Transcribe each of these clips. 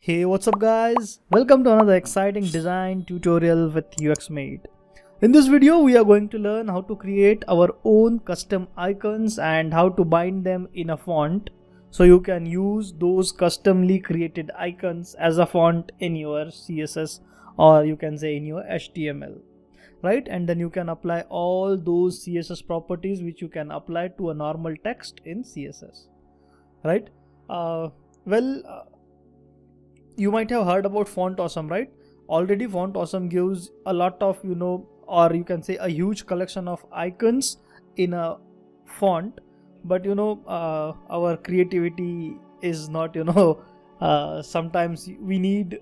Hey, what's up guys? Welcome to another exciting design tutorial with UXMate. In this video, we are going to learn how to create our own custom icons and how to bind them in a font so you can use those customly created icons as a font in your CSS, or you can say in your HTML, right? And then you can apply all those CSS properties which you can apply to a normal text in CSS, right? You might have heard about Font Awesome, right? Already Font Awesome gives a lot of, or you can say a huge collection of icons in a font. But our creativity is not, sometimes we need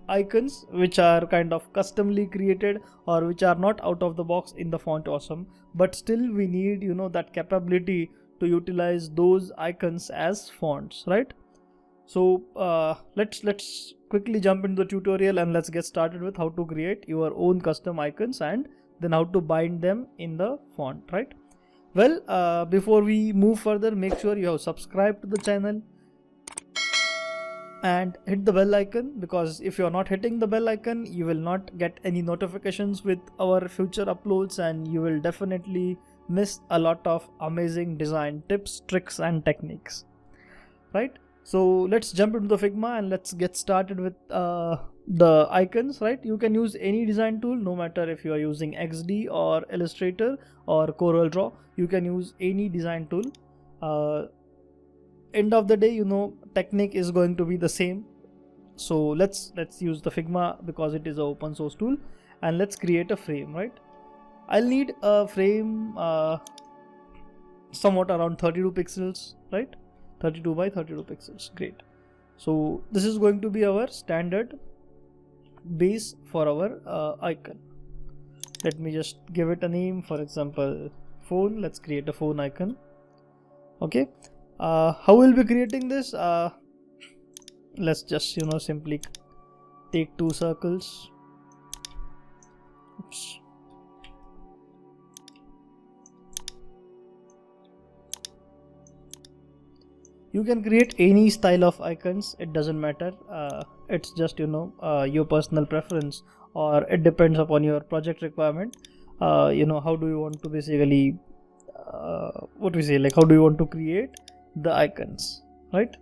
icons which are kind of customly created or which are not out of the box in the Font Awesome, but still we need, that capability to utilize those icons as fonts, right? So let's quickly jump into the tutorial and let's get started with how to create your own custom icons and then how to bind them in the font, right? Well, before we move further, make sure you have subscribed to the channel and hit the bell icon, because if you are not hitting the bell icon, you will not get any notifications with our future uploads and you will definitely miss a lot of amazing design tips, tricks and techniques, right? So let's jump into the Figma and let's get started with the icons, right? You can use any design tool, no matter if you are using XD or Illustrator or Corel Draw. You can use any design tool. End of the day, technique is going to be the same. So let's use the Figma because it is an open source tool, and let's create a frame, right? I'll need a frame somewhat around 32 pixels, right? 32 by 32 pixels. Great. So this is going to be our standard base for our icon. Let me just give it a name, for example phone. Let's create a phone icon. Okay. How we'll be creating this? Let's just simply take two circles. Oops. You can create any style of icons, it doesn't matter. It's just your personal preference, or it depends upon your project requirement. How do you want to basically how do you want to create the icons, right?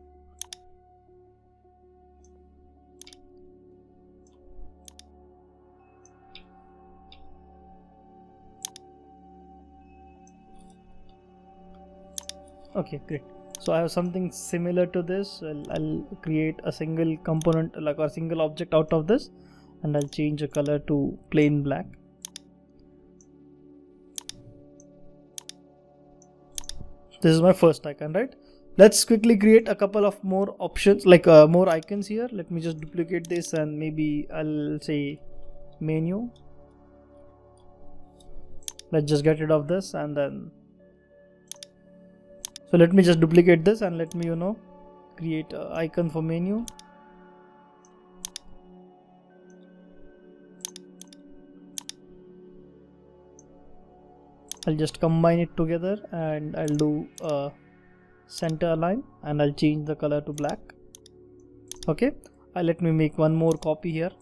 Okay, great. So I have something similar to this. I'll create a single component, like a single object out of this, and I'll change the color to plain black. This is my first icon, right? Let's quickly create a couple of more options, like more icons here. Let me just duplicate this and maybe I'll say menu. Let's just get rid of this, and then so let me just duplicate this and let me create an icon for menu. I'll just combine it together and I'll do a center align and I'll change the color to black. Okay, let me make one more copy here,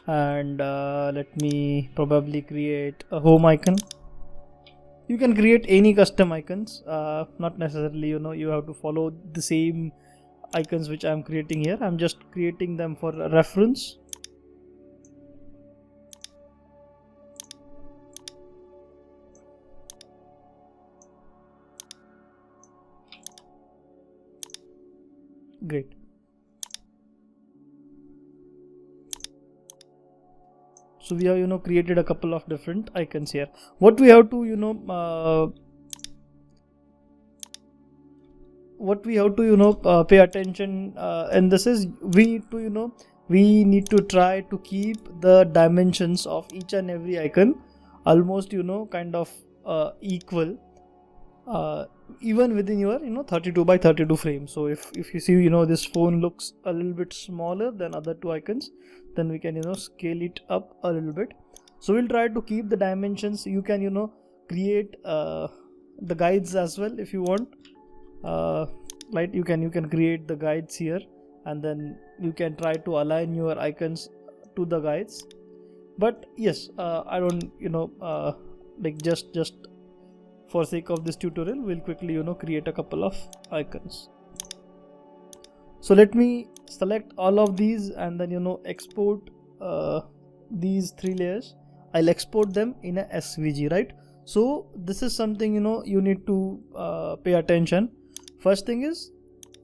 and let me probably create a home icon. You can create any custom icons, not necessarily you have to follow the same icons which I'm creating here. I'm just creating them for reference. Great. So we have created a couple of different icons here. What we have to pay attention in this is we need to try to keep the dimensions of each and every icon almost kind of equal, even within your 32 by 32 frame. So if you see this phone looks a little bit smaller than other two icons, then we can scale it up a little bit. So we'll try to keep the dimensions. You can create the guides as well if you want, right? You can create the guides here and then you can try to align your icons to the guides. But yes, I don't like just for sake of this tutorial, we'll quickly create a couple of icons. So let me select all of these and then export these 3 layers. I'll export them in a SVG, right? So this is something you need to pay attention. First thing is,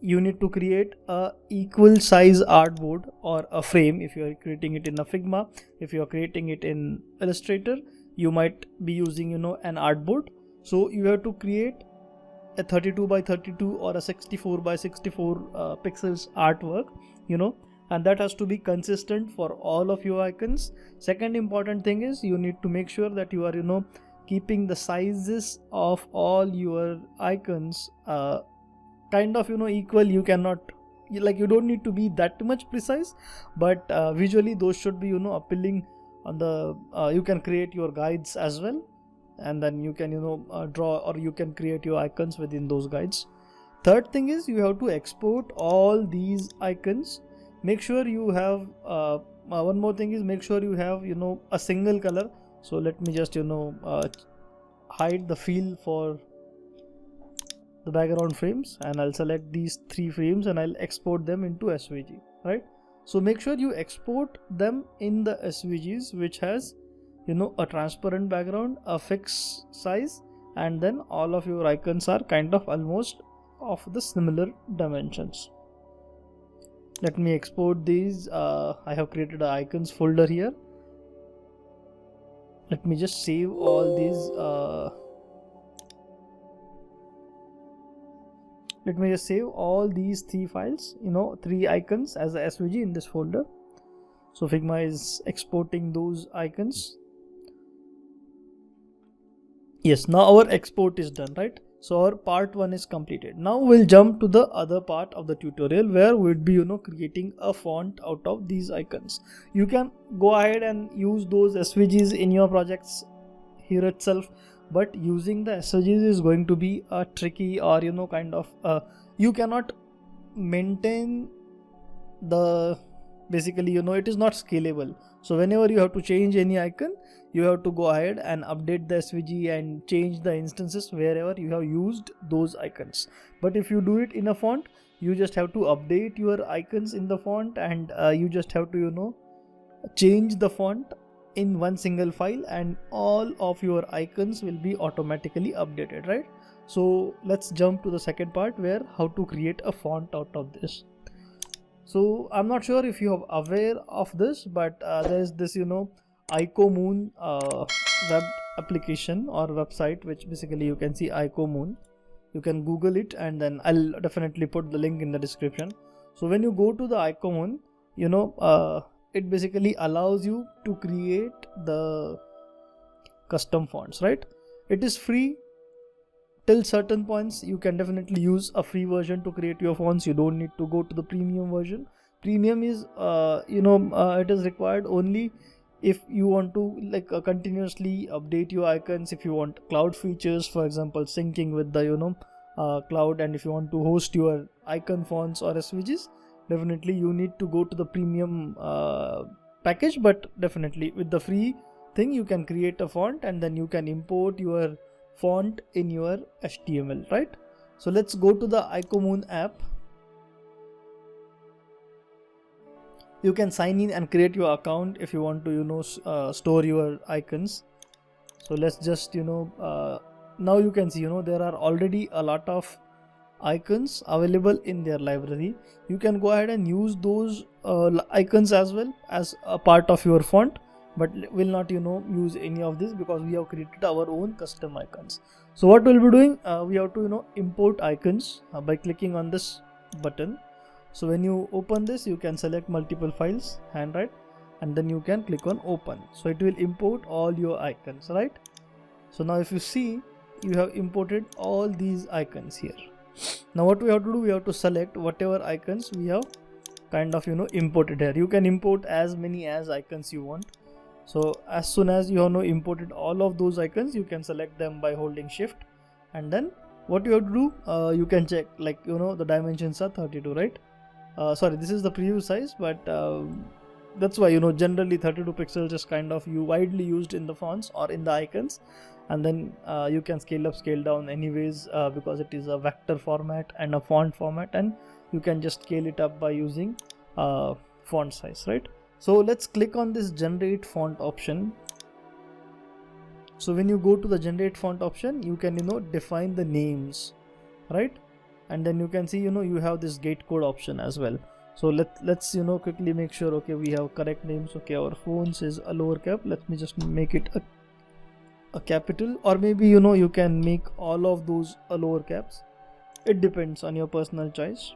you need to create a equal size artboard or a frame. If you are creating it in a Figma, if you are creating it in Illustrator, you might be using an artboard. So you have to create a 32 by 32 or a 64 by 64 pixels artwork, and that has to be consistent for all of your icons. Second important thing is, you need to make sure that you are keeping the sizes of all your icons kind of equal. You cannot, you don't need to be that much precise, but visually those should be appealing on the you can create your guides as well, and then you can draw, or you can create your icons within those guides. Third thing is, you have to export all these icons. Make sure you have one more thing is, make sure you have a single color. So let me just hide the fill for the background frames, and I'll select these 3 frames and I'll export them into SVG, right? So make sure you export them in the SVGs which has a transparent background, a fixed size, and then all of your icons are kind of almost of the similar dimensions. Let me export these. I have created an icons folder here. Let me just save all these let me just save all these 3 files, 3 icons as a SVG in this folder. So Figma is exporting those icons. Yes, now our export is done, right? So our part 1 is completed. Now we'll jump to the other part of the tutorial, where we'll be creating a font out of these icons. You can go ahead and use those SVGs in your projects here itself, but using the SVGs is going to be tricky, or kind of you cannot maintain the, basically it is not scalable. So whenever you have to change any icon, you have to go ahead and update the SVG and change the instances wherever you have used those icons. But if you do it in a font, you just have to update your icons in the font, and you just have to change the font in one single file, and all of your icons will be automatically updated, right? So let's jump to the second part, where how to create a font out of this. So I'm not sure if you are aware of this, but there is this IcoMoon web application or website, which basically you can see IcoMoon. You can Google it, and then I'll definitely put the link in the description. So when you go to the IcoMoon, it basically allows you to create the custom fonts, right? It is free till certain points. You can definitely use a free version to create your fonts. You don't need to go to the premium version. Premium is it is required only if you want to continuously update your icons, if you want cloud features, for example syncing with the cloud, and if you want to host your icon fonts or SVGs, definitely you need to go to the premium package. But definitely with the free thing, you can create a font, and then you can import your font in your HTML, right? So let's go to the IcoMoon app. You can sign in and create your account if you want to store your icons. So let's just now you can see there are already a lot of icons available in their library. You can go ahead and use those icons as well as a part of your font, but will not use any of this, because we have created our own custom icons. So what we'll be doing, we have to import icons by clicking on this button. So when you open this, you can select multiple files, right, and then you can click on open. So it will import all your icons, right? So now if you see, you have imported all these icons here. Now what we have to do, we have to select whatever icons we have kind of imported here. You can import as many as icons you want. So as soon as you have imported all of those icons, you can select them by holding shift, and then what you have to do, you can check the dimensions are 32, right? sorry, this is the preview size, but that's why, generally 32 pixels is kind of widely used in the fonts or in the icons, and then you can scale up, scale down anyways, because it is a vector format and a font format, and you can just scale it up by using font size, right? So let's click on this generate font option. So when you go to the generate font option, you can define the names, right? And then you can see you have this gate code option as well. So let's quickly make sure, okay, we have correct names. Okay, our fonts is a lower cap. Let me just make it a capital, or maybe you can make all of those a lower caps. It depends on your personal choice.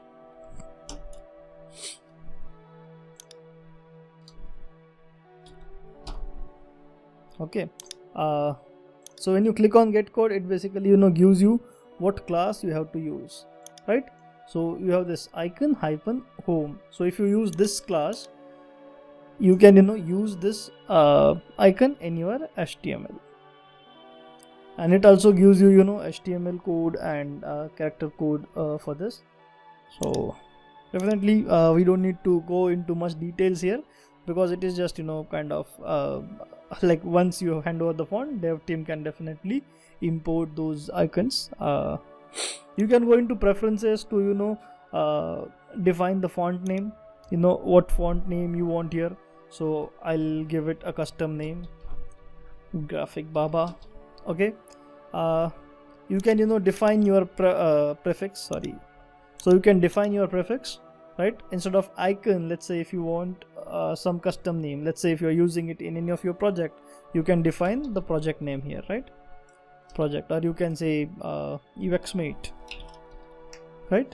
Okay, so when you click on get code, it basically gives you what class you have to use, right? So you have this icon hyphen home. So if you use this class, you can use this icon in your HTML, and it also gives you HTML code and character code for this. So definitely we don't need to go into much details here, because it is just kind of like once you hand over the font, dev team can definitely import those icons. You can go into preferences to define the font name, what font name you want here. So I'll give it a custom name, Graphic Baba. Okay, you can define your prefix, sorry. So you can define your prefix, right? Instead of icon, let's say if you want some custom name, let's say if you're using it in any of your project, you can define the project name here, right? Project, or you can say UXmate, right?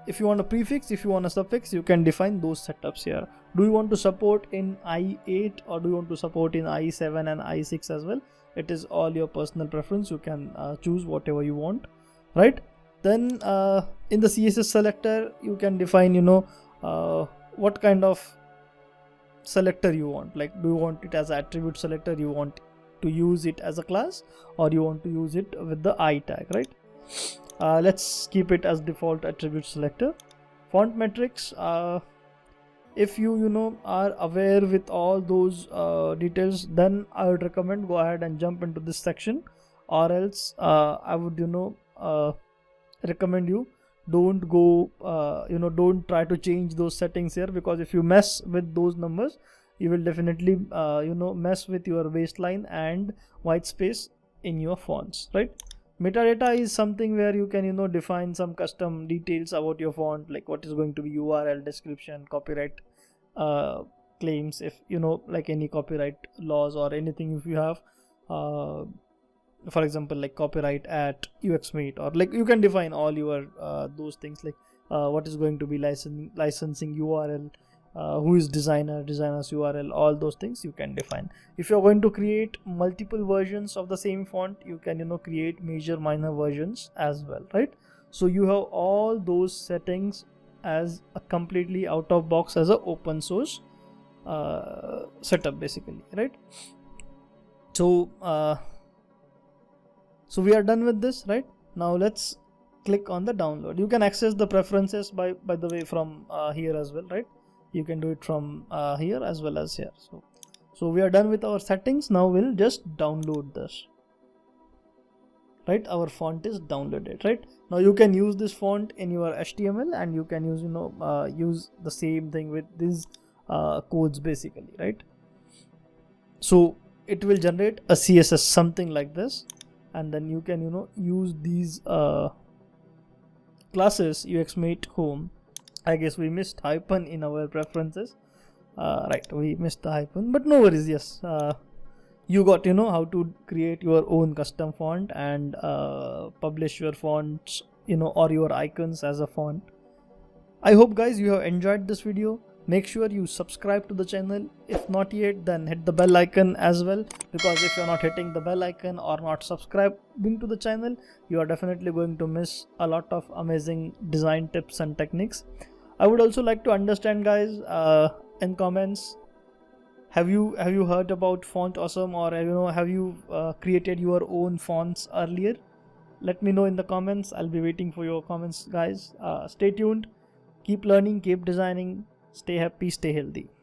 If you want a prefix, if you want a suffix, you can define those setups here. Do you want to support in i8 or do you want to support in i7 and i6 as well? It is all your personal preference. You can choose whatever you want, right? Then in the CSS selector, you can define what kind of selector you want. Like, do you want it as attribute selector, you want to use it as a class, or you want to use it with the I tag, right? Let's keep it as default attribute selector. Font metrics, if you are aware with all those details, then I would recommend go ahead and jump into this section, or else I would recommend you don't go don't try to change those settings here, because if you mess with those numbers, you will definitely mess with your baseline and white space in your fonts, right? Metadata is something where you can define some custom details about your font, like what is going to be URL, description, copyright claims, if like any copyright laws or anything, if you have for example like copyright at UXmate, or like you can define all your those things, like what is going to be licensing URL, who is designer's URL, all those things you can define. If you're going to create multiple versions of the same font, you can create major minor versions as well, right? So you have all those settings as a completely out of box, as a open source setup basically, right? So so we are done with this, right? Now let's click on the download. You can access the preferences by the way from here as well, right? You can do it from here as well as here. So we are done with our settings. Now we'll just download this, right? Our font is downloaded, right? Now you can use this font in your HTML, and you can use use the same thing with these codes basically, right? So it will generate a CSS something like this, and then you can use these classes UXmate home. I guess we missed hyphen in our preferences, right? We missed the hyphen, but no worries. Yes, you got how to create your own custom font and publish your fonts or your icons as a font. I hope guys you have enjoyed this video. Make sure you subscribe to the channel. If not yet, then hit the bell icon as well, because if you're not hitting the bell icon or not subscribing to the channel, you are definitely going to miss a lot of amazing design tips and techniques. I would also like to understand guys in comments, have you heard about Font Awesome, or have you created your own fonts earlier? Let me know in the comments. I'll be waiting for your comments guys. Stay tuned. Keep learning, keep designing. Stay happy, stay healthy.